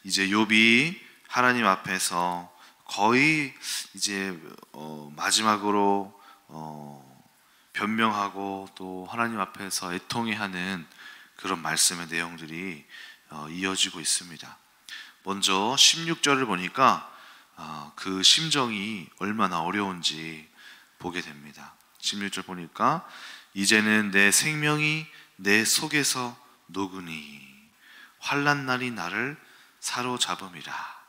이제 욥이 하나님 앞에서 거의 이제 마지막으로 변명하고 또 하나님 앞에서 애통해하는 그런 말씀의 내용들이 이어지고 있습니다. 먼저 16절을 보니까 그 심정이 얼마나 어려운지 보게 됩니다. 16절 보니까 이제는 내 생명이 내 속에서 녹으니 환난 날이 나를 사로잡음이라.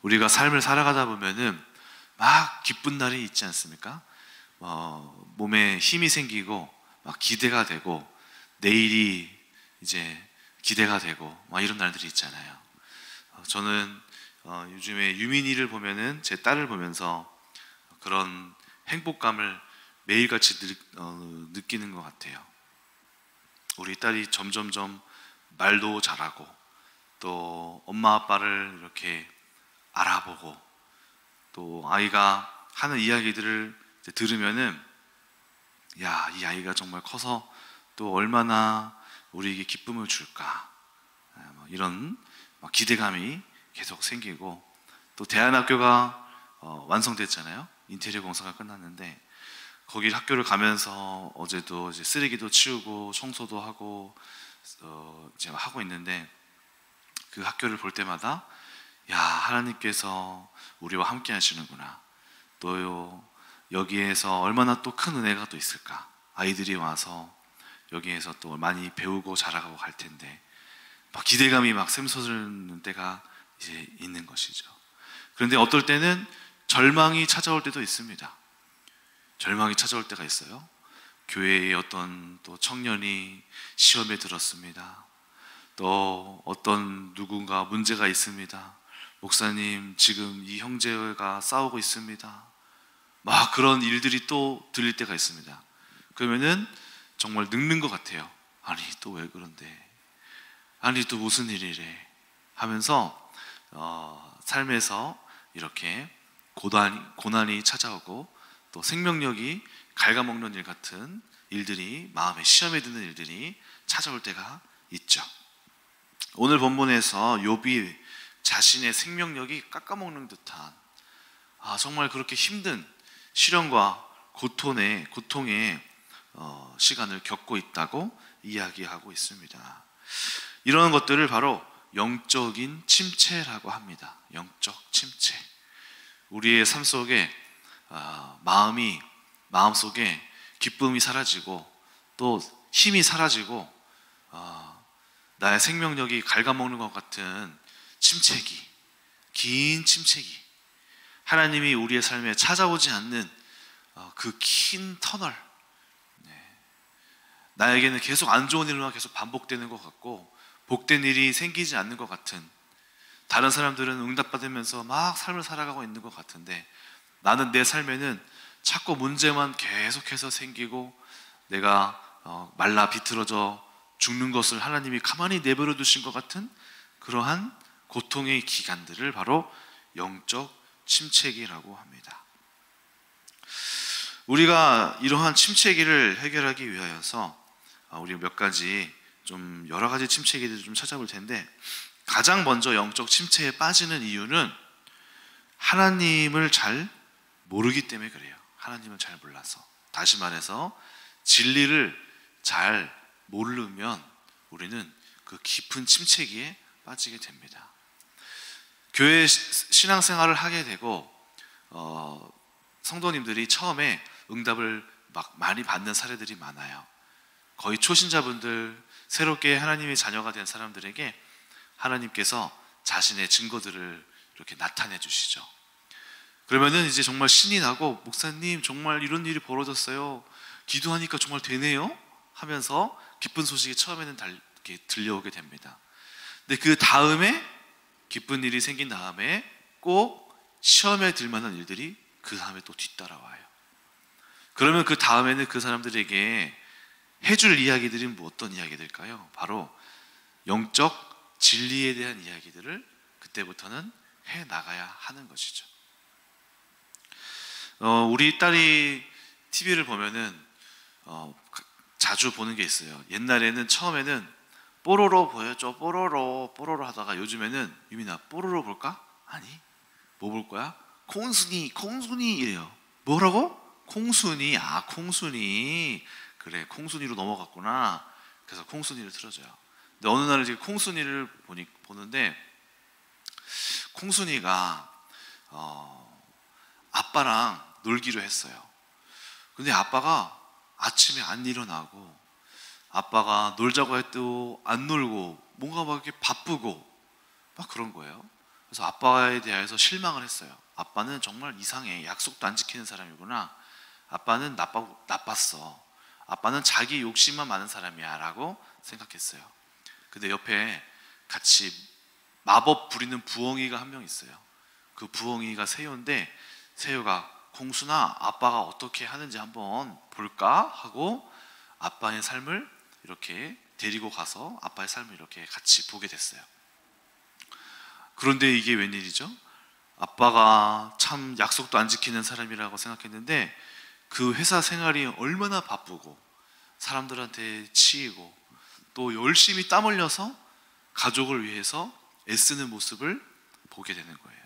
우리가 삶을 살아가다 보면은 막 기쁜 날이 있지 않습니까? 몸에 힘이 생기고 막 기대가 되고 내일이 이제 기대가 되고 막 이런 날들이 있잖아요. 저는 요즘에 유민이를 보면은 제 딸을 보면서 그런 행복감을 매일같이 느끼는 것 같아요. 우리 딸이 점점점 말도 잘하고 또 엄마 아빠를 이렇게 알아보고 또 아이가 하는 이야기들을 들으면은 야, 이 아이가 정말 커서 또 얼마나 우리에게 기쁨을 줄까, 이런 기대감이 계속 생기고, 또 대안학교가 완성됐잖아요. 인테리어 공사가 끝났는데 거기 학교를 가면서 어제도 이제 쓰레기도 치우고 청소도 하고 이제 하고 있는데, 그 학교를 볼 때마다 야, 하나님께서 우리와 함께 하시는구나, 또 여기에서 얼마나 또 큰 은혜가 또 있을까, 아이들이 와서 여기에서 또 많이 배우고 자라가고 갈 텐데, 막 기대감이 막 샘솟는 때가 이제 있는 것이죠. 그런데 어떨 때는 절망이 찾아올 때도 있습니다. 절망이 찾아올 때가 있어요. 교회의 어떤 또 청년이 시험에 들었습니다. 또 어떤 누군가 문제가 있습니다. 목사님, 지금 이 형제가 싸우고 있습니다. 막 그런 일들이 또 들릴 때가 있습니다. 그러면은 정말 늙는 것 같아요. 아니, 또 왜 그런데? 아니, 또 무슨 일이래? 하면서 삶에서 이렇게 고난이 찾아오고 또 생명력이 갉아먹는 일 같은 일들이, 마음에 시험에 드는 일들이 찾아올 때가 있죠. 오늘 본문에서 욥이 자신의 생명력이 깎아먹는 듯한, 정말 그렇게 힘든 시련과 고통의 시간을 겪고 있다고 이야기하고 있습니다. 이런 것들을 바로 영적인 침체라고 합니다. 영적 침체. 우리의 삶 속에 마음속에 기쁨이 사라지고 또 힘이 사라지고 나의 생명력이 갉아먹는 것 같은 침체기, 긴 침체기, 하나님이 우리의 삶에 찾아오지 않는 그 긴 터널, 나에게는 계속 안 좋은 일만 계속 반복되는 것 같고 복된 일이 생기지 않는 것 같은, 다른 사람들은 응답받으면서 막 삶을 살아가고 있는 것 같은데 나는 내 삶에는 자꾸 문제만 계속해서 생기고 내가 말라 비틀어져 죽는 것을 하나님이 가만히 내버려 두신 것 같은 그러한 고통의 기간들을 바로 영적 침체기라고 합니다. 우리가 이러한 침체기를 해결하기 위하여서 우리 몇 가지, 좀 여러 가지 침체기들을 좀 찾아볼 텐데, 가장 먼저 영적 침체에 빠지는 이유는 하나님을 잘 모르기 때문에 그래요. 하나님을 잘 몰라서. 다시 말해서 진리를 잘 모르면 우리는 그 깊은 침체기에 빠지게 됩니다. 교회 신앙생활을 하게 되고 성도님들이 처음에 응답을 막 많이 받는 사례들이 많아요. 거의 초신자분들, 새롭게 하나님의 자녀가 된 사람들에게 하나님께서 자신의 증거들을 이렇게 나타내 주시죠. 그러면은 이제 정말 신이 나고, 목사님 정말 이런 일이 벌어졌어요, 기도하니까 정말 되네요 하면서 기쁜 소식이 처음에는 이렇게 들려오게 됩니다. 근데 그 다음에 기쁜 일이 생긴 다음에 꼭 시험에 들 만한 일들이 그 다음에 또 뒤따라와요. 그러면 그 다음에는 그 사람들에게 해줄 이야기들이 어떤 이야기들일까요? 바로 영적 진리에 대한 이야기들을 그때부터는 해 나가야 하는 것이죠. 우리 딸이 TV를 보면은 자주 보는 게 있어요. 옛날에는 처음에는 뽀로로 보여줘, 뽀로로, 뽀로로 하다가 요즘에는 유민아 뽀로로 볼까? 아니, 뭐 볼 거야? 콩순이, 콩순이 이래요. 뭐라고? 콩순이. 아, 콩순이. 그래, 콩순이로 넘어갔구나. 그래서 콩순이를 틀어줘요. 근데 어느 날 이제 콩순이를 보는데 콩순이가 아빠랑 놀기로 했어요. 근데 아빠가 아침에 안 일어나고, 아빠가 놀자고 해도 안 놀고, 뭔가 막 이렇게 바쁘고 막 그런 거예요. 그래서 아빠에 대해서 실망을 했어요. 아빠는 정말 이상해. 약속도 안 지키는 사람이구나. 아빠는 나빴어. 아빠는 자기 욕심만 많은 사람이야 라고 생각했어요. 근데 옆에 같이 마법 부리는 부엉이가 한 명 있어요. 그 부엉이가 새우인데, 새우가 콩순아, 아빠가 어떻게 하는지 한번 볼까? 하고 아빠의 삶을 이렇게 데리고 가서 아빠의 삶을 이렇게 같이 보게 됐어요. 그런데 이게 웬일이죠? 아빠가 참 약속도 안 지키는 사람이라고 생각했는데 그 회사 생활이 얼마나 바쁘고 사람들한테 치이고 또 열심히 땀 흘려서 가족을 위해서 애쓰는 모습을 보게 되는 거예요.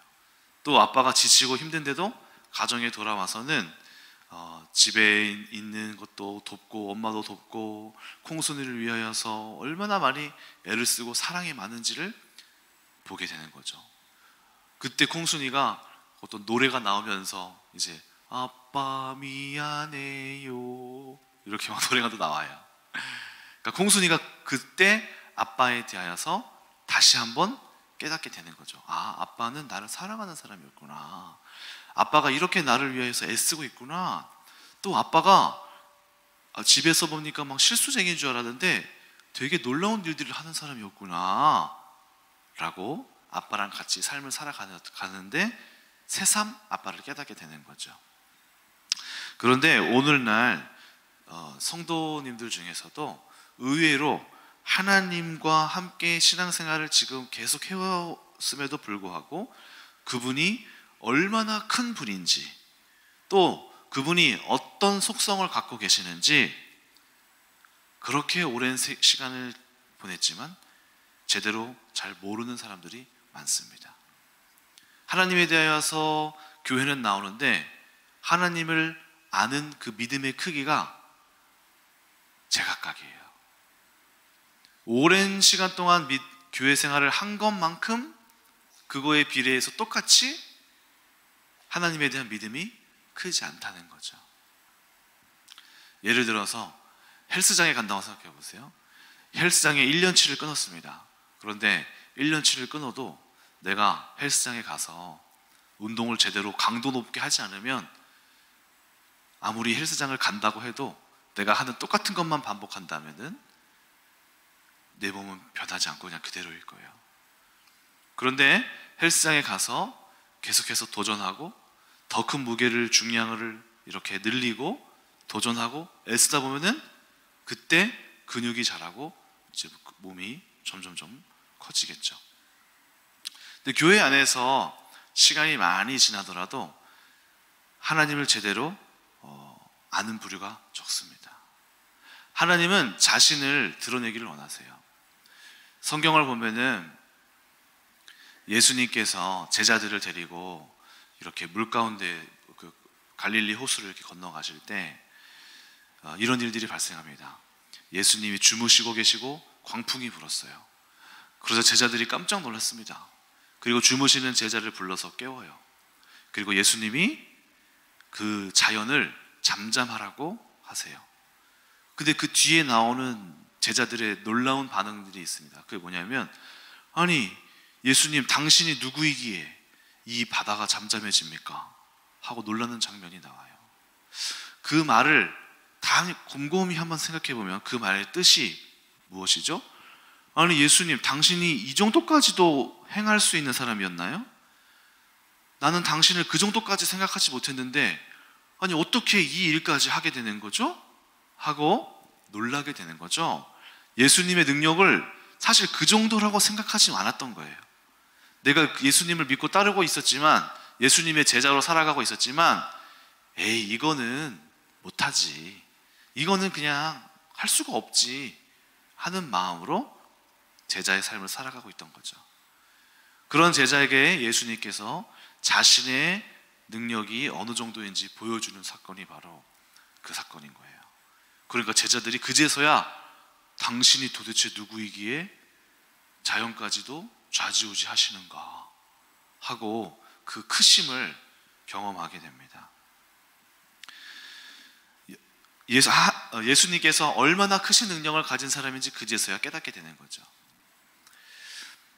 또 아빠가 지치고 힘든데도 가정에 돌아와서는 집에 있는 것도 돕고 엄마도 돕고 콩순이를 위하여서 얼마나 많이 애를 쓰고 사랑이 많은지를 보게 되는 거죠. 그때 콩순이가 어떤 노래가 나오면서 이제 아빠 미안해요 이렇게 막 노래가 또 나와요. 그러니까 콩순이가 그때 아빠에 대하여서 다시 한번 깨닫게 되는 거죠. 아, 아빠는 나를 사랑하는 사람이었구나. 아빠가 이렇게 나를 위해서 애쓰고 있구나. 또 아빠가 집에서 보니까 막 실수쟁이인 줄 알았는데 되게 놀라운 일들을 하는 사람이었구나 라고 아빠랑 같이 삶을 살아가는데 새삼 아빠를 깨닫게 되는 거죠. 그런데 오늘날 성도님들 중에서도 의외로 하나님과 함께 신앙생활을 지금 계속 해왔음에도 불구하고 그분이 얼마나 큰 분인지, 또 그분이 어떤 속성을 갖고 계시는지 그렇게 오랜 시간을 보냈지만 제대로 잘 모르는 사람들이 많습니다. 하나님에 대하여서 교회는 나오는데 하나님을 아는 그 믿음의 크기가 제각각이에요. 오랜 시간 동안 교회 생활을 한 것만큼 그거에 비례해서 똑같이 하나님에 대한 믿음이 크지 않다는 거죠. 예를 들어서 헬스장에 간다고 생각해 보세요. 헬스장에 1년치를 끊었습니다. 그런데 1년치를 끊어도 내가 헬스장에 가서 운동을 제대로 강도 높게 하지 않으면 아무리 헬스장을 간다고 해도 내가 하는 똑같은 것만 반복한다면은 내 몸은 변하지 않고 그냥 그대로일 거예요. 그런데 헬스장에 가서 계속해서 도전하고 더 큰 무게를 중량을 이렇게 늘리고 도전하고 애쓰다 보면은 그때 근육이 자라고 이제 몸이 점점점 커지겠죠. 근데 교회 안에서 시간이 많이 지나더라도 하나님을 제대로 아는 부류가 적습니다. 하나님은 자신을 드러내기를 원하세요. 성경을 보면은 예수님께서 제자들을 데리고 이렇게 물 가운데 그 갈릴리 호수를 이렇게 건너가실 때 이런 일들이 발생합니다. 예수님이 주무시고 계시고 광풍이 불었어요. 그래서 제자들이 깜짝 놀랐습니다. 그리고 주무시는 제자를 불러서 깨워요. 그리고 예수님이 그 자연을 잠잠하라고 하세요. 근데 그 뒤에 나오는 제자들의 놀라운 반응들이 있습니다. 그게 뭐냐면, 아니 예수님 당신이 누구이기에 이 바다가 잠잠해집니까? 하고 놀라는 장면이 나와요. 그 말을 다 곰곰이 한번 생각해 보면 그 말의 뜻이 무엇이죠? 아니 예수님 당신이 이 정도까지도 행할 수 있는 사람이었나요? 나는 당신을 그 정도까지 생각하지 못했는데 아니 어떻게 이 일까지 하게 되는 거죠? 하고 놀라게 되는 거죠. 예수님의 능력을 사실 그 정도라고 생각하지 않았던 거예요. 내가 예수님을 믿고 따르고 있었지만, 예수님의 제자로 살아가고 있었지만, 에이 이거는 못하지, 이거는 그냥 할 수가 없지 하는 마음으로 제자의 삶을 살아가고 있던 거죠. 그런 제자에게 예수님께서 자신의 능력이 어느 정도인지 보여주는 사건이 바로 그 사건인 거예요. 그러니까 제자들이 그제서야 당신이 도대체 누구이기에 자연까지도 좌지우지 하시는가 하고 그 크심을 경험하게 됩니다. 예수님께서 얼마나 크신 능력을 가진 사람인지 그제서야 깨닫게 되는 거죠.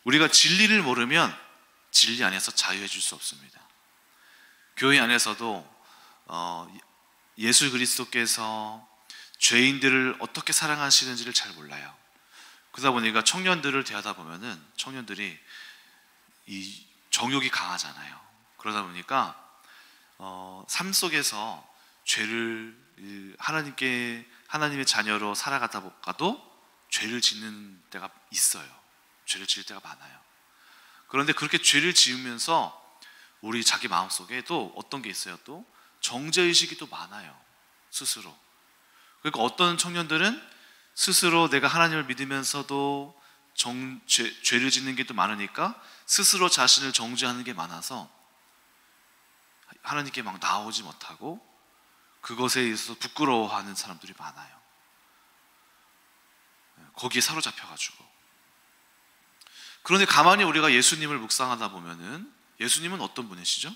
우리가 진리를 모르면 진리 안에서 자유해 줄 수 없습니다. 교회 안에서도 예수 그리스도께서 죄인들을 어떻게 사랑하시는지를 잘 몰라요. 그러다 보니까 청년들을 대하다 보면은 청년들이 이 정욕이 강하잖아요. 그러다 보니까 삶 속에서 죄를 하나님의 자녀로 살아가다 보가도 죄를 짓는 때가 있어요. 죄를 지을 때가 많아요. 그런데 그렇게 죄를 지으면서 우리 자기 마음속에 또 어떤 게 있어요? 또 정죄의식이 또 많아요. 스스로. 그러니까 어떤 청년들은 스스로 내가 하나님을 믿으면서도 죄를 짓는 게 또 많으니까 스스로 자신을 정죄하는 게 많아서 하나님께 막 나오지 못하고 그것에 있어서 부끄러워하는 사람들이 많아요. 거기에 사로잡혀가지고. 그런데 가만히 우리가 예수님을 묵상하다 보면은 예수님은 어떤 분이시죠?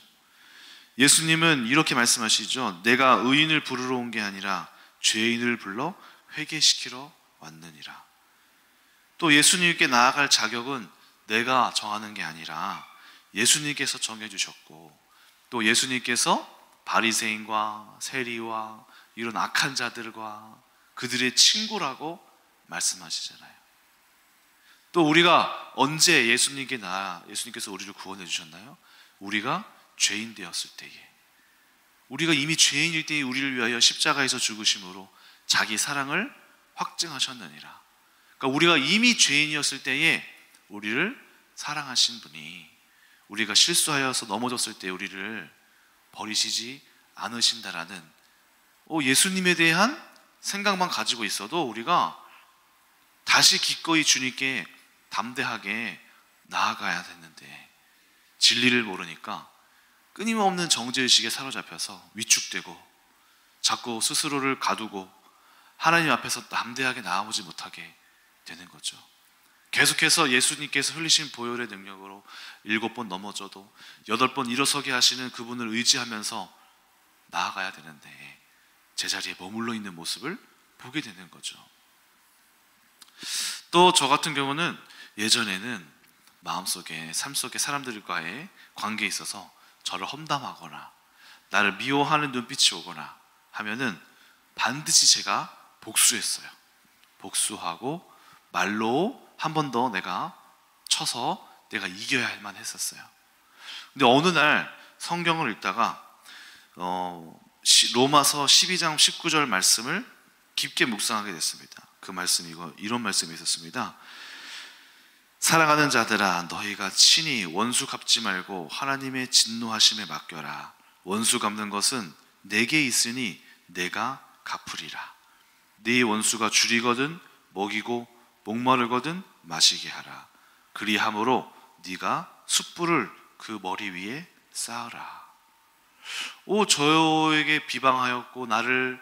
예수님은 이렇게 말씀하시죠. 내가 의인을 부르러 온 게 아니라 죄인을 불러 회개시키러 왔느니라. 또 예수님께 나아갈 자격은 내가 정하는 게 아니라 예수님께서 정해주셨고, 또 예수님께서 바리새인과 세리와 이런 악한 자들과 그들의 친구라고 말씀하시잖아요. 또 우리가 언제 예수님께서 우리를 구원해 주셨나요? 우리가 죄인 되었을 때에, 우리가 이미 죄인일 때에 우리를 위하여 십자가에서 죽으심으로 자기 사랑을 확증하셨느니라. 그러니까 우리가 이미 죄인이었을 때에 우리를 사랑하신 분이, 우리가 실수하여서 넘어졌을 때 우리를 버리시지 않으신다라는 예수님에 대한 생각만 가지고 있어도 우리가 다시 기꺼이 주님께 담대하게 나아가야 되는데, 진리를 모르니까 끊임없는 정죄의식에 사로잡혀서 위축되고 자꾸 스스로를 가두고 하나님 앞에서 담대하게 나아오지 못하게 되는 거죠. 계속해서 예수님께서 흘리신 보혈의 능력으로 7번 넘어져도 8번 일어서게 하시는 그분을 의지하면서 나아가야 되는데 제자리에 머물러 있는 모습을 보게 되는 거죠. 또 저 같은 경우는 예전에는 마음속에, 삶속에 사람들과의 관계에 있어서 저를 험담하거나 나를 미워하는 눈빛이 오거나 하면은 반드시 제가 복수했어요. 복수하고 말로 한 번 더 내가 쳐서 내가 이겨야만 했었어요. 근데 어느 날 성경을 읽다가 로마서 12장 19절 말씀을 깊게 묵상하게 됐습니다. 그 말씀이 이런 말씀이 있었습니다. 사랑하는 자들아, 너희가 친히 원수 갚지 말고 하나님의 진노하심에 맡겨라. 원수 갚는 것은 내게 있으니 내가 갚으리라. 네 원수가 줄이거든 먹이고 목마르거든 마시게 하라. 그리함으로 네가 숯불을 그 머리 위에 쌓으라. 저에게 비방하였고 나를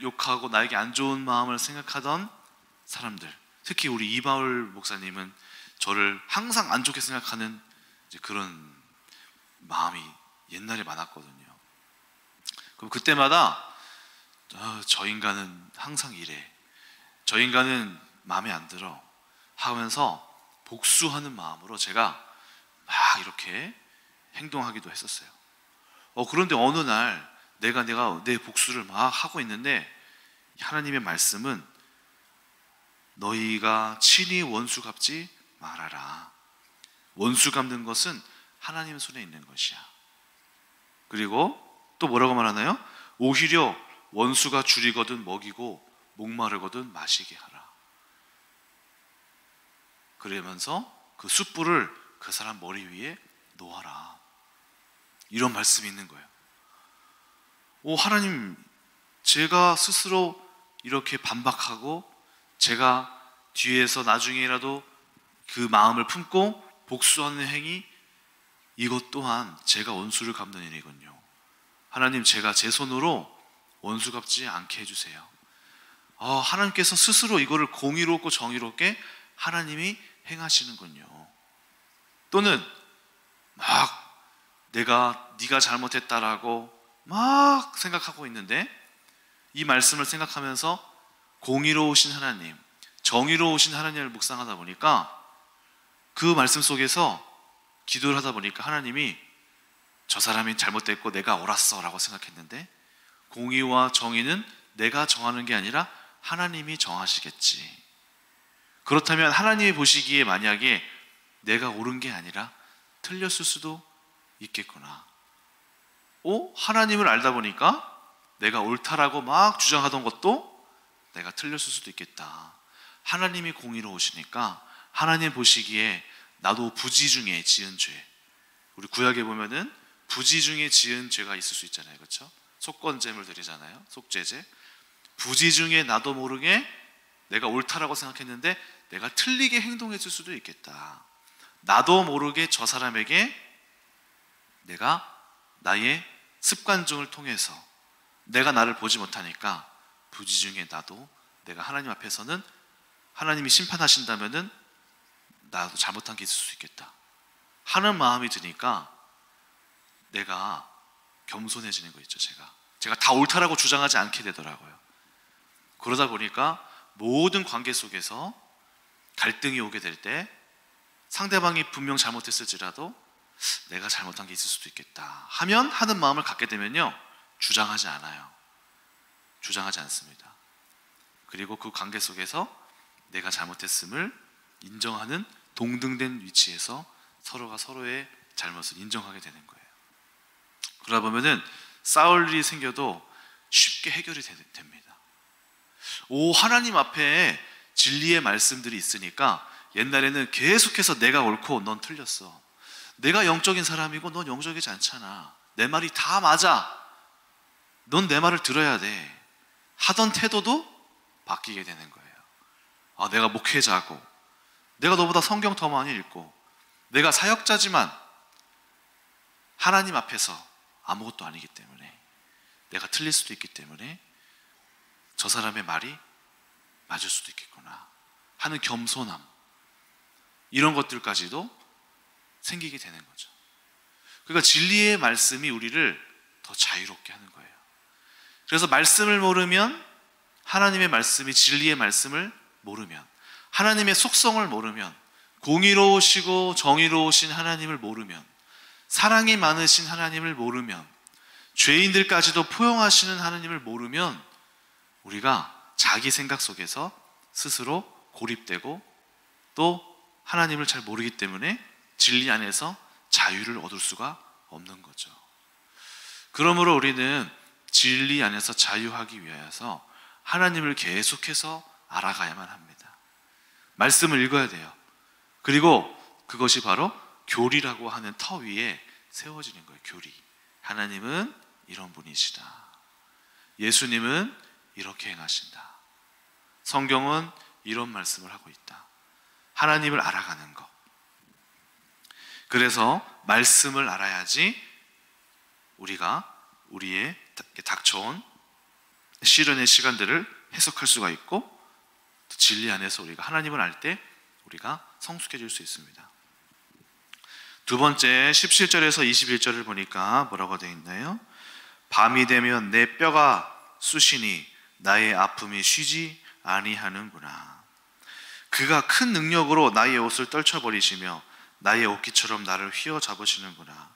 욕하고 나에게 안 좋은 마음을 생각하던 사람들, 특히 우리 이바울 목사님은 저를 항상 안 좋게 생각하는 그런 마음이 옛날에 많았거든요. 그럼 그때마다 저 인간은 항상 이래, 저 인간은 마음에 안 들어 하면서 복수하는 마음으로 제가 막 이렇게 행동하기도 했었어요. 그런데 어느 날 내가 내 복수를 막 하고 있는데 하나님의 말씀은 너희가 친히 원수 갚지 말아라. 원수 갚는 것은 하나님 손에 있는 것이야. 그리고 또 뭐라고 말하나요? 오히려 원수가 줄이거든 먹이고 목마르거든 마시게 하라. 그러면서 그 숯불을 그 사람 머리 위에 놓아라. 이런 말씀이 있는 거예요. 하나님, 제가 스스로 이렇게 반박하고 제가 뒤에서 나중에라도 그 마음을 품고 복수하는 행위, 이것 또한 제가 원수를 갚는 일이군요. 하나님, 제가 제 손으로 원수 갚지 않게 해주세요. 하나님께서 스스로 이거를 공의롭고 정의롭게 하나님이 행하시는군요. 또는 막 네가 잘못했다라고 막 생각하고 있는데, 이 말씀을 생각하면서 공의로우신 하나님, 정의로우신 하나님을 묵상하다 보니까, 그 말씀 속에서 기도를 하다 보니까 하나님이 저 사람이 잘못됐고 내가 옳았어 라고 생각했는데, 공의와 정의는 내가 정하는 게 아니라 하나님이 정하시겠지. 그렇다면 하나님이 보시기에 만약에 내가 옳은 게 아니라 틀렸을 수도 있겠구나. 하나님을 알다 보니까 내가 옳다라고 막 주장하던 것도 내가 틀렸을 수도 있겠다. 하나님이 공의로우시니까 하나님 보시기에 나도 부지 중에 지은 죄, 우리 구약에 보면은 부지 중에 지은 죄가 있을 수 있잖아요. 그렇죠? 속건제물 드리잖아요. 속죄제. 부지 중에 나도 모르게 내가 옳다라고 생각했는데 내가 틀리게 행동했을 수도 있겠다. 나도 모르게 저 사람에게 내가 나의 습관 중을 통해서 내가 나를 보지 못하니까 부지 중에 나도 내가 하나님 앞에서는 하나님이 심판하신다면은 나도 잘못한 게 있을 수 있겠다 하는 마음이 드니까 내가 겸손해지는 거 있죠. 제가 다 옳다라고 주장하지 않게 되더라고요. 그러다 보니까 모든 관계 속에서 갈등이 오게 될 때 상대방이 분명 잘못했을지라도 내가 잘못한 게 있을 수도 있겠다 하면 하는 마음을 갖게 되면요, 주장하지 않아요. 주장하지 않습니다. 그리고 그 관계 속에서 내가 잘못했음을 인정하는 동등된 위치에서 서로가 서로의 잘못을 인정하게 되는 거예요. 그러다 보면은 싸울 일이 생겨도 쉽게 해결이 됩니다. 하나님 앞에 진리의 말씀들이 있으니까 옛날에는 계속해서 내가 옳고 넌 틀렸어, 내가 영적인 사람이고 넌 영적이지 않잖아, 내 말이 다 맞아, 넌 내 말을 들어야 돼 하던 태도도 바뀌게 되는 거예요. 내가 목회자고 내가 너보다 성경 더 많이 읽고 내가 사역자지만 하나님 앞에서 아무것도 아니기 때문에 내가 틀릴 수도 있기 때문에 저 사람의 말이 맞을 수도 있겠구나 하는 겸손함, 이런 것들까지도 생기게 되는 거죠. 그러니까 진리의 말씀이 우리를 더 자유롭게 하는 거예요. 그래서 말씀을 모르면, 하나님의 말씀이 진리의 말씀을 모르면, 하나님의 속성을 모르면, 공의로우시고 정의로우신 하나님을 모르면, 사랑이 많으신 하나님을 모르면, 죄인들까지도 포용하시는 하나님을 모르면 우리가 자기 생각 속에서 스스로 고립되고 또 하나님을 잘 모르기 때문에 진리 안에서 자유를 얻을 수가 없는 거죠. 그러므로 우리는 진리 안에서 자유하기 위해서 하나님을 계속해서 알아가야만 합니다. 말씀을 읽어야 돼요. 그리고 그것이 바로 교리라고 하는 터 위에 세워지는 거예요. 교리. 하나님은 이런 분이시다. 예수님은 이렇게 행하신다. 성경은 이런 말씀을 하고 있다. 하나님을 알아가는 것. 그래서 말씀을 알아야지 우리가 우리의 닥쳐온 시련의 시간들을 해석할 수가 있고, 또 진리 안에서 우리가 하나님을 알 때 우리가 성숙해질 수 있습니다. 두 번째 17절에서 21절을 보니까 뭐라고 되어 있나요? 밤이 되면 내 뼈가 쑤시니 나의 아픔이 쉬지 아니하는구나. 그가 큰 능력으로 나의 옷을 떨쳐버리시며 나의 옷깃처럼 나를 휘어잡으시는구나.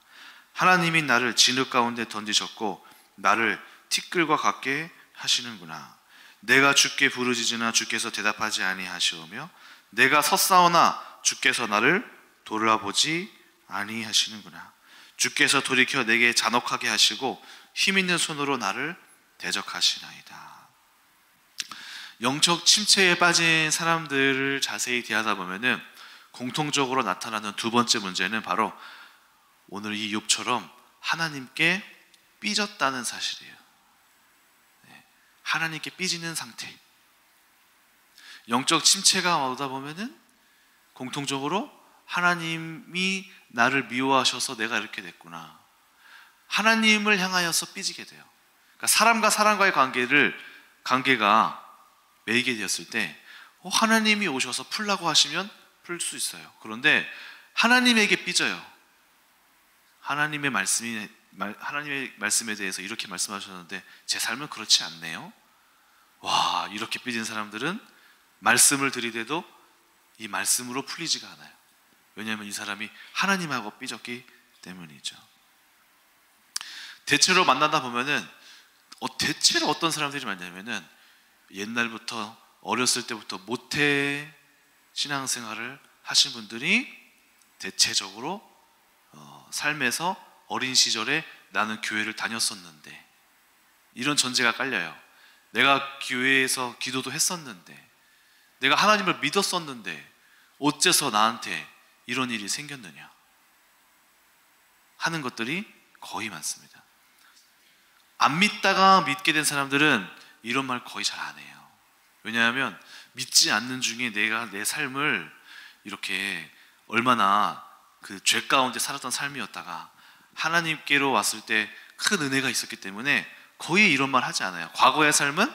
하나님이 나를 진흙 가운데 던지셨고 나를 티끌과 같게 하시는구나. 내가 주께 부르짖으나 주께서 대답하지 아니하시오며 내가 섰사오나 주께서 나를 돌아보지 아니하시는구나. 주께서 돌이켜 내게 잔혹하게 하시고 힘있는 손으로 나를 대적하시나이다. 영적 침체에 빠진 사람들을 자세히 대하다 보면은 공통적으로 나타나는 두 번째 문제는 바로 오늘 이 욥처럼 하나님께 삐졌다는 사실이에요. 하나님께 삐지는 상태. 영적 침체가 오다 보면은 공통적으로 하나님이 나를 미워하셔서 내가 이렇게 됐구나. 하나님을 향하여서 삐지게 돼요. 그러니까 사람과 사람과의 관계가 매이게 되었을 때 하나님이 오셔서 풀라고 하시면 풀 수 있어요. 그런데 하나님에게 삐져요. 하나님의 말씀에 대해서 이렇게 말씀하셨는데 제 삶은 그렇지 않네요. 와, 이렇게 삐진 사람들은 말씀을 들이대도 이 말씀으로 풀리지가 않아요. 왜냐하면 이 사람이 하나님하고 삐졌기 때문이죠. 대체로 만나다 보면은 대체로 어떤 사람들이 많냐면은 옛날부터 어렸을 때부터 모태 신앙생활을 하신 분들이 대체적으로 삶에서 어린 시절에 나는 교회를 다녔었는데, 이런 전제가 깔려요. 내가 교회에서 기도도 했었는데, 내가 하나님을 믿었었는데 어째서 나한테 이런 일이 생겼느냐 하는 것들이 거의 많습니다. 안 믿다가 믿게 된 사람들은 이런 말 거의 잘 안 해요. 왜냐하면 믿지 않는 중에 내가 내 삶을 이렇게 얼마나 그 죄 가운데 살았던 삶이었다가 하나님께로 왔을 때 큰 은혜가 있었기 때문에 거의 이런 말 하지 않아요. 과거의 삶은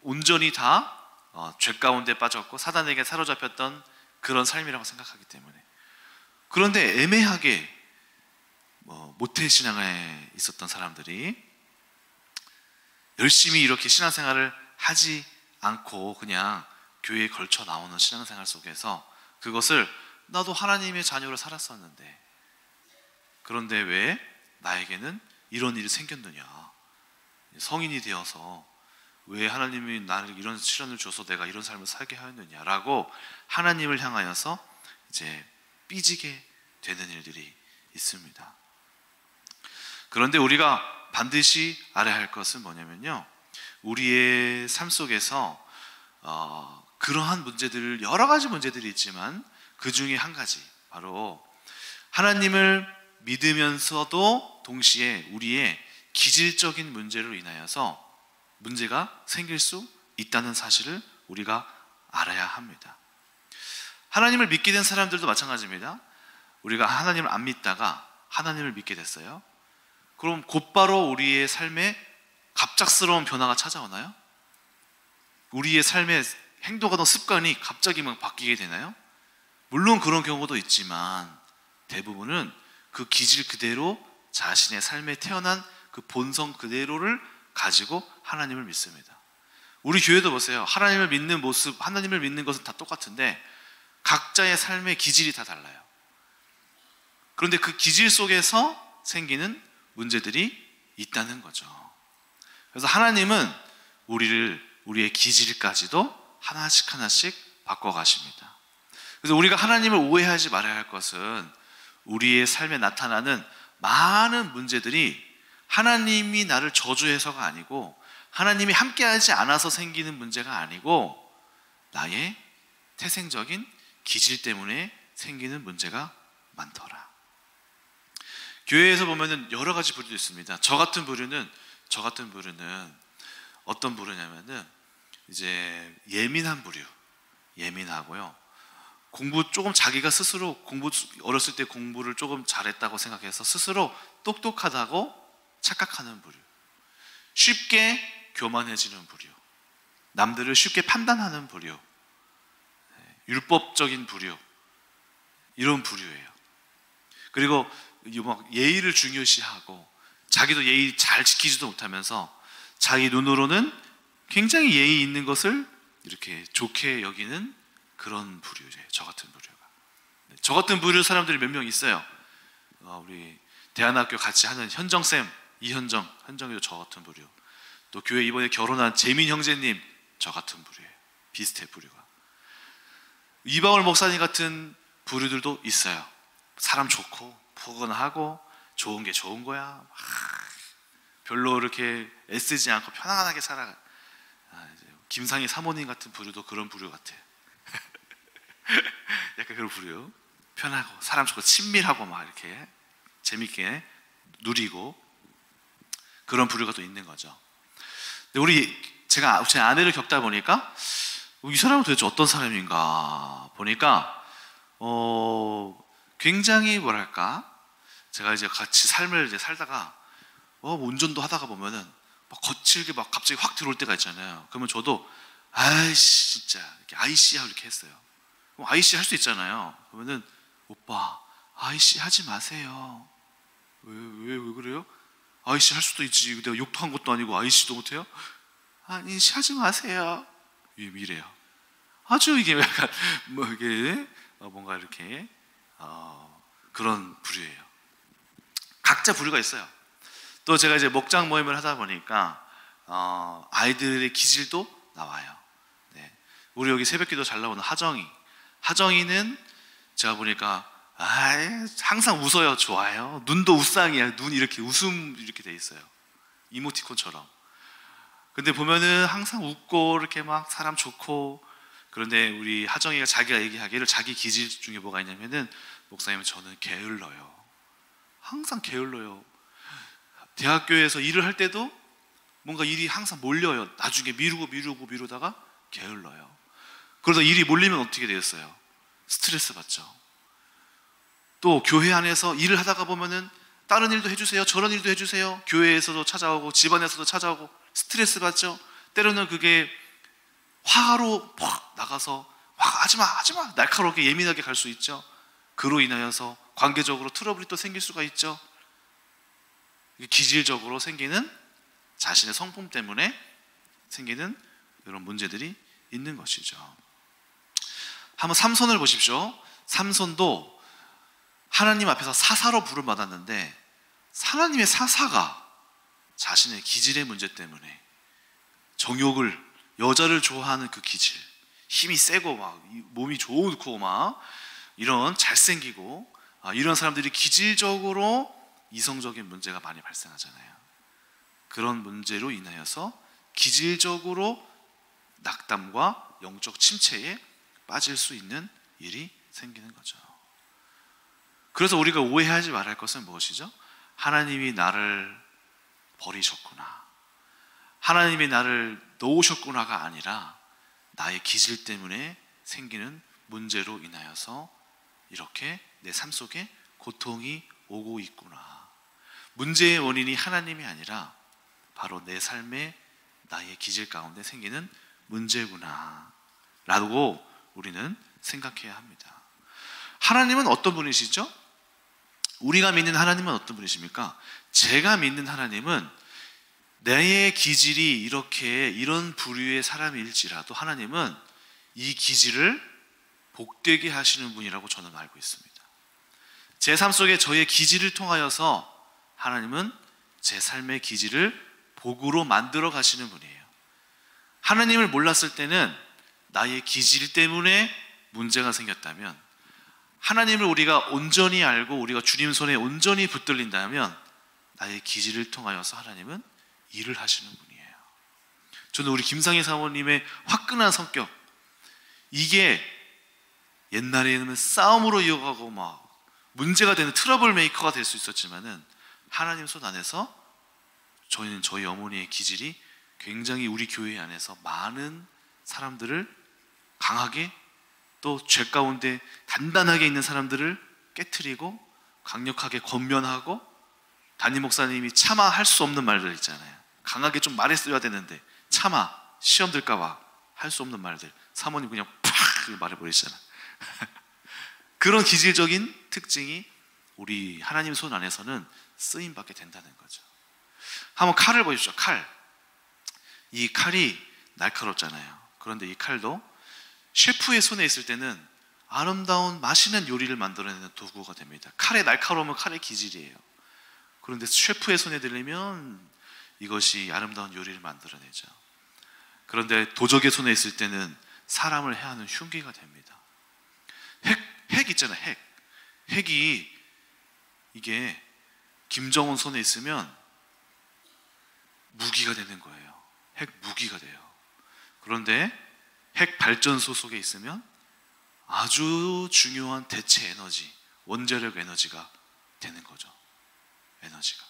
온전히 다 죄 가운데 빠졌고 사단에게 사로잡혔던 그런 삶이라고 생각하기 때문에. 그런데 애매하게 모태신앙에 있었던 사람들이 열심히 이렇게 신앙생활을 하지 않고 그냥 교회에 걸쳐 나오는 신앙생활 속에서 그것을 나도 하나님의 자녀로 살았었는데 그런데 왜 나에게는 이런 일이 생겼느냐, 성인이 되어서 왜 하나님이 나를 이런 시련을 줘서 내가 이런 삶을 살게 하였느냐라고 하나님을 향하여서 이제 삐지게 되는 일들이 있습니다. 그런데 우리가 반드시 알아야 할 것은 뭐냐면요, 우리의 삶 속에서 그러한 문제들, 여러 가지 문제들이 있지만 그 중에 한 가지, 바로 하나님을 믿으면서도 동시에 우리의 기질적인 문제로 인하여서 문제가 생길 수 있다는 사실을 우리가 알아야 합니다. 하나님을 믿게 된 사람들도 마찬가지입니다. 우리가 하나님을 안 믿다가 하나님을 믿게 됐어요. 그럼 곧바로 우리의 삶에 갑작스러운 변화가 찾아오나요? 우리의 삶의 행동하던 습관이 갑자기 막 바뀌게 되나요? 물론 그런 경우도 있지만 대부분은 그 기질 그대로 자신의 삶에 태어난 그 본성 그대로를 가지고 하나님을 믿습니다. 우리 교회도 보세요. 하나님을 믿는 모습, 하나님을 믿는 것은 다 똑같은데 각자의 삶의 기질이 다 달라요. 그런데 그 기질 속에서 생기는 문제들이 있다는 거죠. 그래서 하나님은 우리의 기질까지도 하나씩 하나씩 바꿔가십니다. 그래서 우리가 하나님을 오해하지 말아야 할 것은 우리의 삶에 나타나는 많은 문제들이 하나님이 나를 저주해서가 아니고 하나님이 함께하지 않아서 생기는 문제가 아니고 나의 태생적인 기질 때문에 생기는 문제가 많더라. 교회에서 보면은 여러 가지 부류도 있습니다. 저 같은 부류는 어떤 부류냐면은 이제 예민한 부류, 예민하고요. 공부 조금 자기가 스스로 어렸을 때 공부를 조금 잘했다고 생각해서 스스로 똑똑하다고 착각하는 부류, 쉽게 교만해지는 부류, 남들을 쉽게 판단하는 부류, 율법적인 부류, 이런 부류예요. 그리고 막 예의를 중요시하고 자기도 예의 잘 지키지도 못하면서 자기 눈으로는 굉장히 예의 있는 것을 이렇게 좋게 여기는 그런 부류예요. 저 같은 부류가. 저 같은 부류 사람들이 몇 명 있어요. 우리 대안학교 같이 하는 현정쌤, 현정이도 저 같은 부류. 또 교회 이번에 결혼한 재민 형제님, 저 같은 부류예요. 비슷해, 부류가. 이방울 목사님 같은 부류들도 있어요. 사람 좋고 포근하고 좋은 게 좋은 거야. 별로 이렇게 애쓰지 않고 편안하게 살아. 김상희 사모님 같은 부류도 그런 부류 같아. 약간 그런 부류. 편하고 사람 좋고 친밀하고 막 이렇게 재밌게 누리고 그런 부류가 또 있는 거죠. 근데 제가 제 아내를 겪다 보니까 이 사람은 도대체 어떤 사람인가 보니까 굉장히 뭐랄까, 제가 이제 같이 삶을 이제 살다가 운전도 하다가 보면은 막 거칠게 막 갑자기 확 들어올 때가 있잖아요. 그러면 저도 아이씨 진짜 이렇게 아이씨 하고 이렇게 했어요. 아이씨 할 수 있잖아요. 그러면은 오빠 아이씨 하지 마세요. 왜 그래요? 아이씨 할 수도 있지. 내가 욕도 한 것도 아니고 아이씨도 못해요? 아니 하지 마세요. 이래요. 아주 이게 약간 뭐 이게 뭔가 이렇게 그런 부류예요. 각자 부류가 있어요. 또 제가 이제 목장 모임을 하다 보니까 아이들의 기질도 나와요. 네. 우리 여기 새벽기도 잘 나오는 하정이는 제가 보니까 항상 웃어요. 좋아요. 눈도 웃상이야. 눈 이렇게 웃음 이렇게 돼 있어요. 이모티콘처럼. 근데 보면은 항상 웃고 이렇게 막 사람 좋고. 그런데 우리 하정이가 자기가 얘기하기를 자기 기질 중에 뭐가 있냐면은 목사님 저는 게을러요. 항상 게을러요. 대학교에서 일을 할 때도 뭔가 일이 항상 몰려요. 나중에 미루다가 게을러요. 그러다 일이 몰리면 어떻게 되겠어요? 스트레스 받죠. 또 교회 안에서 일을 하다가 보면은 다른 일도 해주세요, 저런 일도 해주세요. 교회에서도 찾아오고 집안에서도 찾아오고 스트레스 받죠. 때로는 그게 화로 팍 나가서 하지마 날카롭게 예민하게 갈 수 있죠. 그로 인하여서 관계적으로 트러블이 또 생길 수가 있죠. 기질적으로 생기는 자신의 성품 때문에 생기는 이런 문제들이 있는 것이죠. 한번 삼손을 보십시오. 삼손도 하나님 앞에서 사사로 부름받았는데 하나님의 사사가 자신의 기질의 문제 때문에 여자를 좋아하는 그 기질, 힘이 세고 막 몸이 좋고 막 이런 잘생기고 이런 사람들이 기질적으로 이성적인 문제가 많이 발생하잖아요. 그런 문제로 인하여서 기질적으로 낙담과 영적 침체에 빠질 수 있는 일이 생기는 거죠. 그래서 우리가 오해하지 말아야 할 것은 무엇이죠? 하나님이 나를 버리셨구나, 하나님이 나를 놓으셨구나가 아니라 나의 기질 때문에 생기는 문제로 인하여서 이렇게 내 삶 속에 고통이 오고 있구나. 문제의 원인이 하나님이 아니라 바로 내 삶에 나의 기질 가운데 생기는 문제구나 라고 우리는 생각해야 합니다. 하나님은 어떤 분이시죠? 우리가 믿는 하나님은 어떤 분이십니까? 제가 믿는 하나님은 내 기질이 이런 부류의 사람일지라도 하나님은 이 기질을 복되게 하시는 분이라고 저는 알고 있습니다. 제 삶 속에 저의 기질을 통하여서 하나님은 제 삶의 기질을 복으로 만들어 가시는 분이에요. 하나님을 몰랐을 때는 나의 기질 때문에 문제가 생겼다면, 하나님을 우리가 온전히 알고 우리가 주님 손에 온전히 붙들린다면 나의 기질을 통하여서 하나님은 일을 하시는 분이에요. 저는 우리 김상희 사모님의 화끈한 성격, 이게 옛날에는 싸움으로 이어가고 막 문제가 되는 트러블 메이커가 될 수 있었지만은 하나님 손 안에서 저희는 저희 어머니의 기질이 굉장히 우리 교회 안에서 많은 사람들을 강하게, 또 죄 가운데 단단하게 있는 사람들을 깨트리고 강력하게 권면하고, 담임 목사님이 차마 할 수 없는 말들 있잖아요. 강하게 좀 말했어야 되는데 차마 시험 들까 봐 할 수 없는 말들, 사모님 그냥 팍 말해버리시잖아요. 그런 기질적인 특징이 우리 하나님 손 안에서는 쓰임받게 된다는 거죠. 한번 칼을 보십시오. 이 칼이 날카롭잖아요. 그런데 이 칼도 셰프의 손에 있을 때는 아름다운 맛있는 요리를 만들어내는 도구가 됩니다. 칼의 날카로움은 칼의 기질이에요. 그런데 셰프의 손에 들리면 이것이 아름다운 요리를 만들어내죠. 그런데 도적의 손에 있을 때는 사람을 해하는 흉기가 됩니다. 핵 있잖아요. 핵이 이게 김정은 손에 있으면 무기가 되는 거예요. 핵 무기가 돼요. 그런데 핵 발전소 속에 있으면 아주 중요한 대체 에너지, 원자력 에너지가 되는 거죠. 에너지가.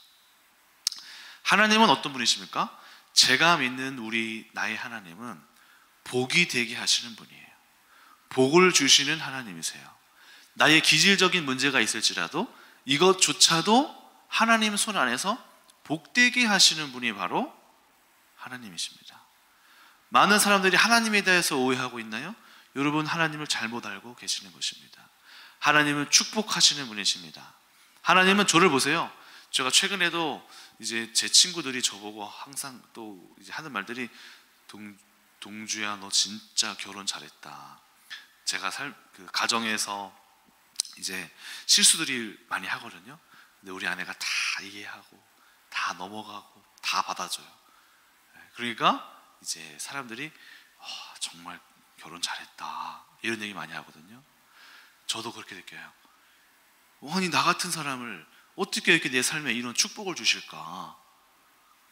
하나님은 어떤 분이십니까? 제가 믿는 나의 하나님은 복이 되게 하시는 분이에요. 복을 주시는 하나님이세요. 나의 기질적인 문제가 있을지라도 이것조차도 하나님 손 안에서 복되게 하시는 분이 바로 하나님이십니다. 많은 사람들이 하나님에 대해서 오해하고 있나요? 여러분, 하나님을 잘못 알고 계시는 것입니다. 하나님은 축복하시는 분이십니다. 하나님은 저를 보세요. 제가 최근에도 이제 제 친구들이 저보고 항상 또 이제 하는 말들이 동주야, 너 진짜 결혼 잘했다. 제가 그 가정에서 이제 실수들이 많이 하거든요. 근데 우리 아내가 다 이해하고 다 넘어가고 다 받아줘요. 그러니까 이제 사람들이 정말 결혼 잘했다 이런 얘기 많이 하거든요. 저도 그렇게 느껴요. 아니, 나 같은 사람을 어떻게 이렇게 내 삶에 이런 축복을 주실까?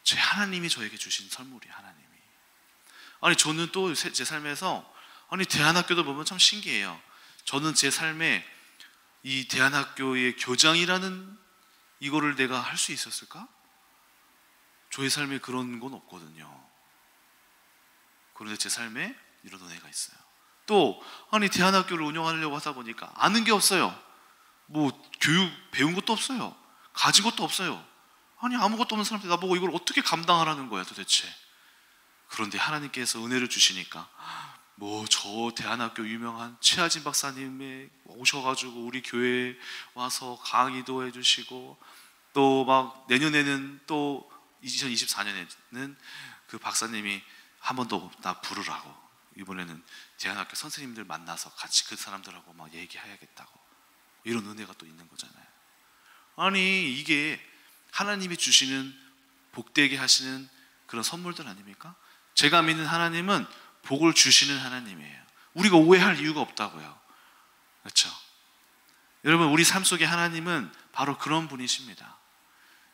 제 하나님이 저에게 주신 선물이에요. 하나님이. 아니, 저는 또 제 삶에서 아니, 대안학교도 보면 참 신기해요. 저는 제 삶에 이 대안학교의 교장이라는 이거를 내가 할 수 있었을까? 저의 삶에 그런 건 없거든요. 그런데 제 삶에 이런 은혜가 있어요. 또 아니, 대안학교를 운영하려고 하다 보니까 아는 게 없어요. 뭐 교육 배운 것도 없어요. 가진 것도 없어요. 아니, 아무것도 없는 사람한테 나보고 이걸 어떻게 감당하라는 거야 도대체. 그런데 하나님께서 은혜를 주시니까 뭐 저 대안학교 유명한 최하진 박사님이 오셔가지고 우리 교회에 와서 강의도 해주시고, 또 막 내년에는 또 2024년에는 그 박사님이 한 번 더 나 부르라고, 이번에는 대안학교 선생님들 만나서 같이 그 사람들하고 막 얘기해야겠다고, 이런 은혜가 또 있는 거잖아요. 아니, 이게 하나님이 주시는 복되게 하시는 그런 선물들 아닙니까? 제가 믿는 하나님은 복을 주시는 하나님이에요. 우리가 오해할 이유가 없다고요. 그렇죠? 여러분, 우리 삶 속에 하나님은 바로 그런 분이십니다.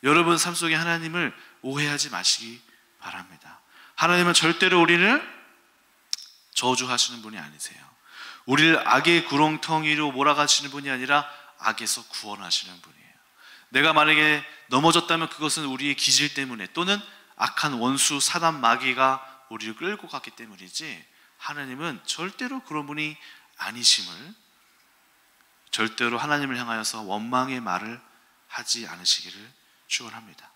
여러분 삶 속에 하나님을 오해하지 마시기 바랍니다. 하나님은 절대로 우리를 저주하시는 분이 아니세요. 우리를 악의 구렁텅이로 몰아가시는 분이 아니라 악에서 구원하시는 분이에요. 내가 만약에 넘어졌다면 그것은 우리의 기질 때문에, 또는 악한 원수 사단 마귀가 우리를 끌고 갔기 때문이지, 하나님은 절대로 그런 분이 아니심을, 절대로 하나님을 향하여서 원망의 말을 하지 않으시기를 축원합니다.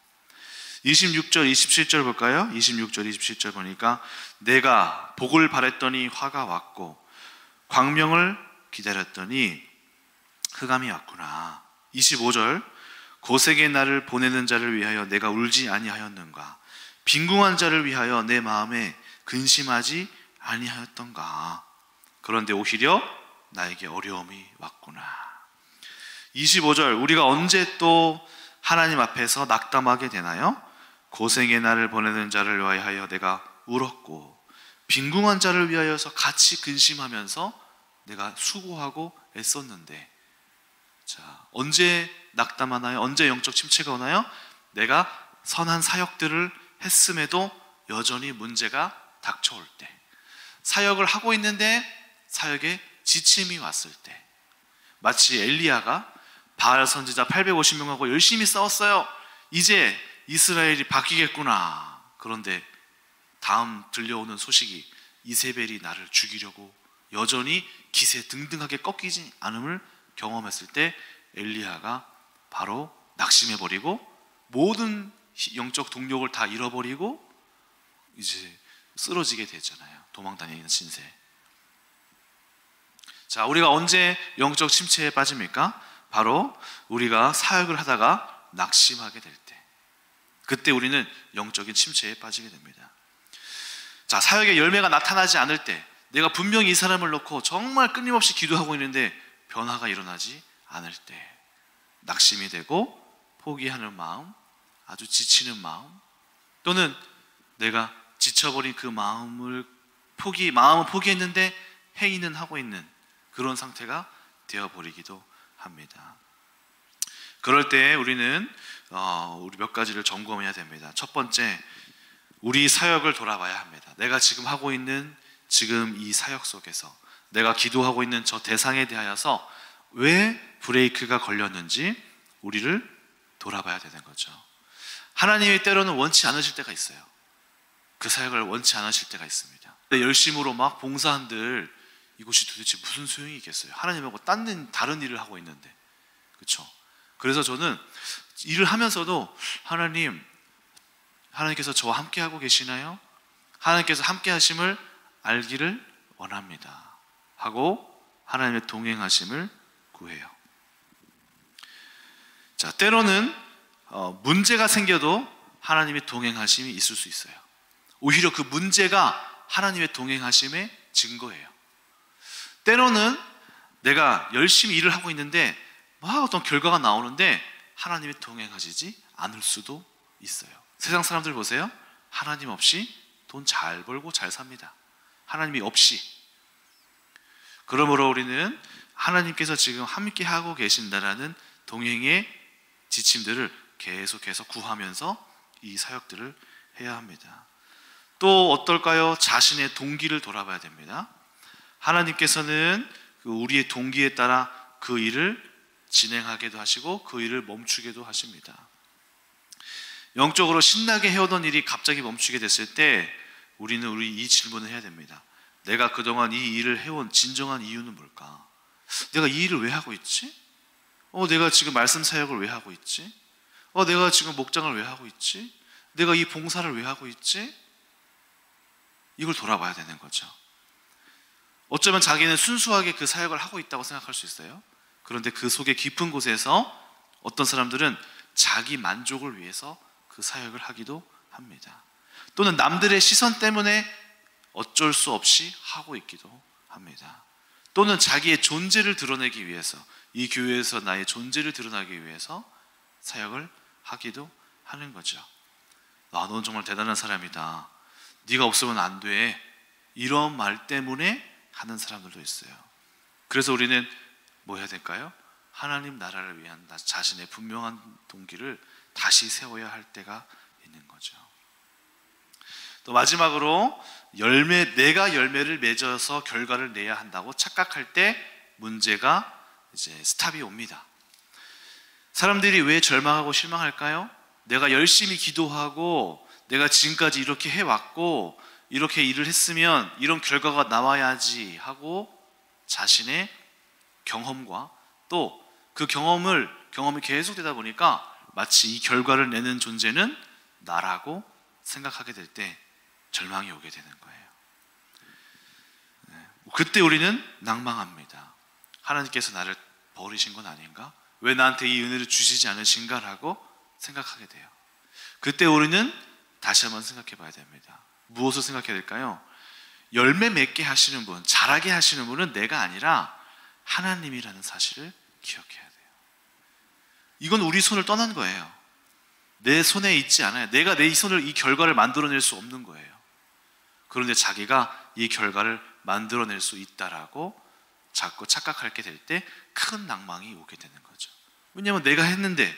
26절 27절 볼까요? 26절 27절 보니까 내가 복을 바랬더니 화가 왔고 광명을 기다렸더니 흑암이 왔구나. 25절 고색의 날을 보내는 자를 위하여 내가 울지 아니하였는가? 빈궁한 자를 위하여 내 마음에 근심하지 아니하였던가? 그런데 오히려 나에게 어려움이 왔구나. 25절 우리가 언제 또 하나님 앞에서 낙담하게 되나요? 고생의 날을 보내는 자를 위하여 내가 울었고 빈궁한 자를 위하여서 같이 근심하면서 내가 수고하고 애썼는데, 자, 언제 낙담하나요? 언제 영적 침체가 오나요? 내가 선한 사역들을 했음에도 여전히 문제가 닥쳐올 때, 사역을 하고 있는데 사역에 지침이 왔을 때, 마치 엘리야가 바알 선지자 850명하고 열심히 싸웠어요. 이제 이스라엘이 바뀌겠구나. 그런데 다음 들려오는 소식이 이세벨이 나를 죽이려고 여전히 기세 등등하게 꺾이지 않음을 경험했을 때 엘리야가 바로 낙심해버리고 모든 영적 동력을 다 잃어버리고 이제 쓰러지게 되잖아요. 도망다니는 신세. 자, 우리가 언제 영적 침체에 빠집니까? 바로 우리가 사역을 하다가 낙심하게 될 때, 그때 우리는 영적인 침체에 빠지게 됩니다. 자, 사역의 열매가 나타나지 않을 때, 내가 분명히 이 사람을 놓고 정말 끊임없이 기도하고 있는데 변화가 일어나지 않을 때 낙심이 되고 포기하는 마음, 아주 지치는 마음, 또는 내가 지쳐버린 그 마음은 포기했는데 행위는 하고 있는 그런 상태가 되어버리기도 합니다. 그럴 때 우리는 우리 몇 가지를 점검해야 됩니다. 첫 번째, 우리 사역을 돌아봐야 합니다. 내가 지금 하고 있는 지금 이 사역 속에서 내가 기도하고 있는 저 대상에 대하여서 왜 브레이크가 걸렸는지 우리를 돌아봐야 되는 거죠. 하나님이 때로는 원치 않으실 때가 있어요. 그 사역을 원치 않으실 때가 있습니다. 열심으로 막 봉사한들 이곳이 도대체 무슨 소용이 있겠어요? 하나님하고 다른 일을 하고 있는데. 그렇죠? 그래서 저는 일을 하면서도 하나님께서 저와 함께 하고 계시나요? 하나님께서 함께 하심을 알기를 원합니다 하고 하나님의 동행하심을 구해요. 자, 때로는 문제가 생겨도 하나님의 동행하심이 있을 수 있어요. 오히려 그 문제가 하나님의 동행하심의 증거예요. 때로는 내가 열심히 일을 하고 있는데 막 어떤 결과가 나오는데 하나님이 동행하시지 않을 수도 있어요. 세상 사람들 보세요. 하나님 없이 돈 잘 벌고 잘 삽니다. 하나님이 없이. 그러므로 우리는 하나님께서 지금 함께 하고 계신다라는 동행의 지침들을 계속해서 구하면서 이 사역들을 해야 합니다. 또 어떨까요? 자신의 동기를 돌아봐야 됩니다. 하나님께서는 우리의 동기에 따라 그 일을 진행하게도 하시고 그 일을 멈추게도 하십니다. 영적으로 신나게 해오던 일이 갑자기 멈추게 됐을 때 우리는 이 질문을 해야 됩니다. 내가 그동안 이 일을 해온 진정한 이유는 뭘까? 내가 이 일을 왜 하고 있지? 내가 지금 말씀 사역을 왜 하고 있지? 내가 지금 목장을 왜 하고 있지? 내가 이 봉사를 왜 하고 있지? 이걸 돌아봐야 되는 거죠. 어쩌면 자기는 순수하게 그 사역을 하고 있다고 생각할 수 있어요. 그런데 그 속에 깊은 곳에서 어떤 사람들은 자기 만족을 위해서 그 사역을 하기도 합니다. 또는 남들의 시선 때문에 어쩔 수 없이 하고 있기도 합니다. 또는 자기의 존재를 드러내기 위해서, 이 교회에서 나의 존재를 드러나기 위해서 사역을 하기도 하는 거죠. 넌 정말 대단한 사람이다. 네가 없으면 안 돼. 이런 말 때문에 하는 사람들도 있어요. 그래서 우리는 뭐 해야 될까요? 하나님 나라를 위한 자신의 분명한 동기를 다시 세워야 할 때가 있는 거죠. 또 마지막으로 내가 열매를 맺어서 결과를 내야 한다고 착각할 때 문제가 이제 스탑이 옵니다. 사람들이 왜 절망하고 실망할까요? 내가 열심히 기도하고 내가 지금까지 이렇게 해왔고 이렇게 일을 했으면 이런 결과가 나와야지 하고 자신의 경험과 또 그 경험이 계속되다 보니까 마치 이 결과를 내는 존재는 나라고 생각하게 될 때 절망이 오게 되는 거예요. 그때 우리는 낭망합니다. 하나님께서 나를 버리신 건 아닌가? 왜 나한테 이 은혜를 주시지 않으신가라고 생각하게 돼요. 그때 우리는 다시 한번 생각해 봐야 됩니다. 무엇을 생각해야 될까요? 열매 맺게 하시는 분, 자라게 하시는 분은 내가 아니라 하나님이라는 사실을 기억해야 돼요. 이건 우리 손을 떠난 거예요. 내 손에 있지 않아요. 내가 내 손을 이 결과를 만들어낼 수 없는 거예요. 그런데 자기가 이 결과를 만들어낼 수 있다라고 자꾸 착각하게 될 때 큰 낭망이 오게 되는 거죠. 왜냐하면 내가 했는데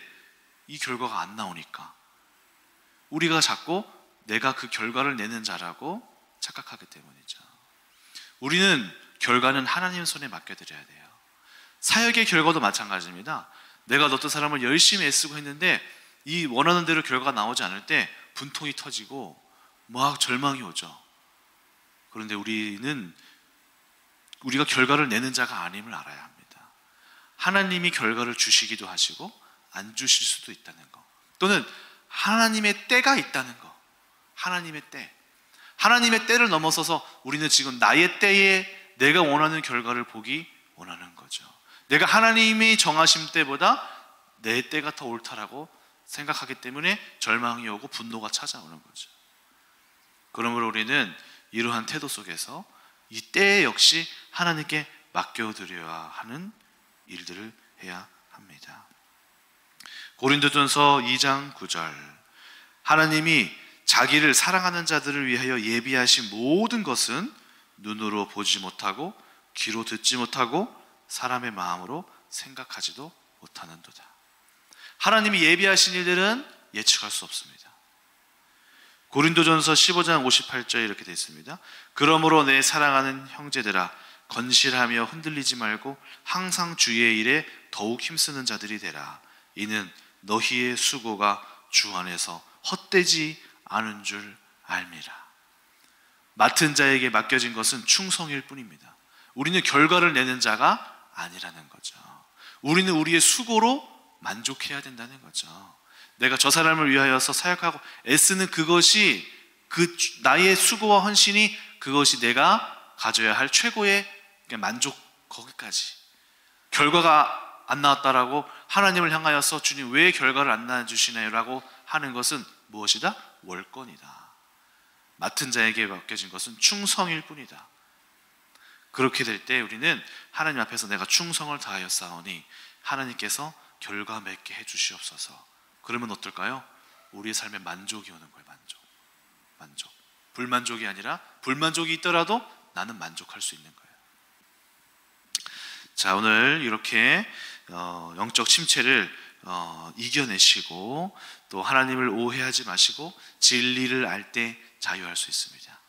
이 결과가 안 나오니까 우리가 자꾸 내가 그 결과를 내는 자라고 착각하기 때문이죠. 우리는 결과는 하나님 손에 맡겨드려야 돼요. 사역의 결과도 마찬가지입니다. 내가 어떤 사람을 열심히 애쓰고 했는데 이 원하는 대로 결과가 나오지 않을 때 분통이 터지고 막 절망이 오죠. 그런데 우리가 결과를 내는 자가 아님을 알아야 합니다. 하나님이 결과를 주시기도 하시고 안 주실 수도 있다는 거, 또는 하나님의 때가 있다는 거. 하나님의 때를 넘어서서 우리는 지금 나의 때에 내가 원하는 결과를 보기 원하는 거죠. 내가 하나님이 정하신 때보다 내 때가 더 옳다라고 생각하기 때문에 절망이 오고 분노가 찾아오는 거죠. 그러므로 우리는 이러한 태도 속에서 이 때에 역시 하나님께 맡겨드려야 하는 일들을 해야 합니다. 고린도전서 2장 9절, 하나님이 자기를 사랑하는 자들을 위하여 예비하신 모든 것은 눈으로 보지 못하고 귀로 듣지 못하고 사람의 마음으로 생각하지도 못하는도다. 하나님이 예비하신 일들은 예측할 수 없습니다. 고린도전서 15장 58절에 이렇게 되어 있습니다. 그러므로 내 사랑하는 형제들아, 건실하며 흔들리지 말고 항상 주의 일에 더욱 힘쓰는 자들이 되라. 이는 너희의 수고가 주 안에서 헛되지 않은 줄 알미라. 맡은 자에게 맡겨진 것은 충성일 뿐입니다. 우리는 결과를 내는 자가 아니라는 거죠. 우리는 우리의 수고로 만족해야 된다는 거죠. 내가 저 사람을 위하여서 사역하고 애쓰는 그것이, 그 나의 수고와 헌신이 그것이 내가 가져야 할 최고의 만족, 거기까지. 결과가 안 나왔다라고 하나님을 향하여서 주님 왜 결과를 안 낳아주시나요? 라고 하는 것은 무엇이다? 월권이다. 맡은 자에게 맡겨진 것은 충성일 뿐이다. 그렇게 될 때 우리는 하나님 앞에서 내가 충성을 다하여 싸우니 하나님께서 결과 맺게 해주시옵소서. 그러면 어떨까요? 우리의 삶에 만족이 오는 거예요. 만족. 불만족이 아니라, 불만족이 있더라도 나는 만족할 수 있는 거예요. 자, 오늘 이렇게 영적 침체를 이겨내시고 또 하나님을 오해하지 마시고 진리를 알 때 자유할 수 있습니다.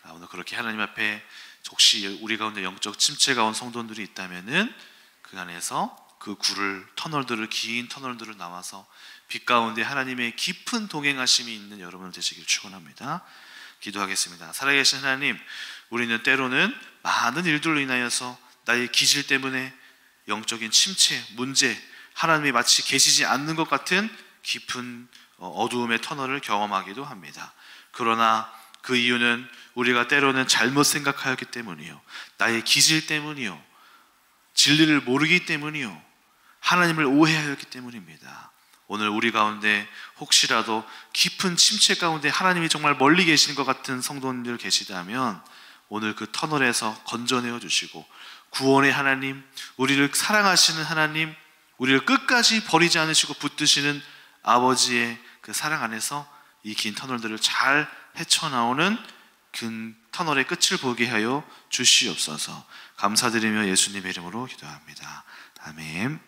오늘 그렇게 하나님 앞에 혹시 우리 가운데 영적 침체가 온 성도들이 있다면은 그 안에서 그 터널들을, 긴 터널들을 나와서 빛 가운데 하나님의 깊은 동행하심이 있는 여러분 되시길 축원합니다. 기도하겠습니다. 살아계신 하나님, 우리는 때로는 많은 일들로 인하여서 나의 기질 때문에 영적인 침체, 문제, 하나님이 마치 계시지 않는 것 같은 깊은 어두움의 터널을 경험하기도 합니다. 그러나 그 이유는 우리가 때로는 잘못 생각하였기 때문이요, 나의 기질 때문이요, 진리를 모르기 때문이요, 하나님을 오해하였기 때문입니다. 오늘 우리 가운데 혹시라도 깊은 침체 가운데 하나님이 정말 멀리 계시는 것 같은 성도님들 계시다면 오늘 그 터널에서 건져내어 주시고, 구원의 하나님, 우리를 사랑하시는 하나님, 우리를 끝까지 버리지 않으시고 붙드시는 아버지의 그 사랑 안에서 이 긴 터널들을 잘 헤쳐나오는 그 터널의 끝을 보게 하여 주시옵소서. 감사드리며 예수님의 이름으로 기도합니다. 아멘.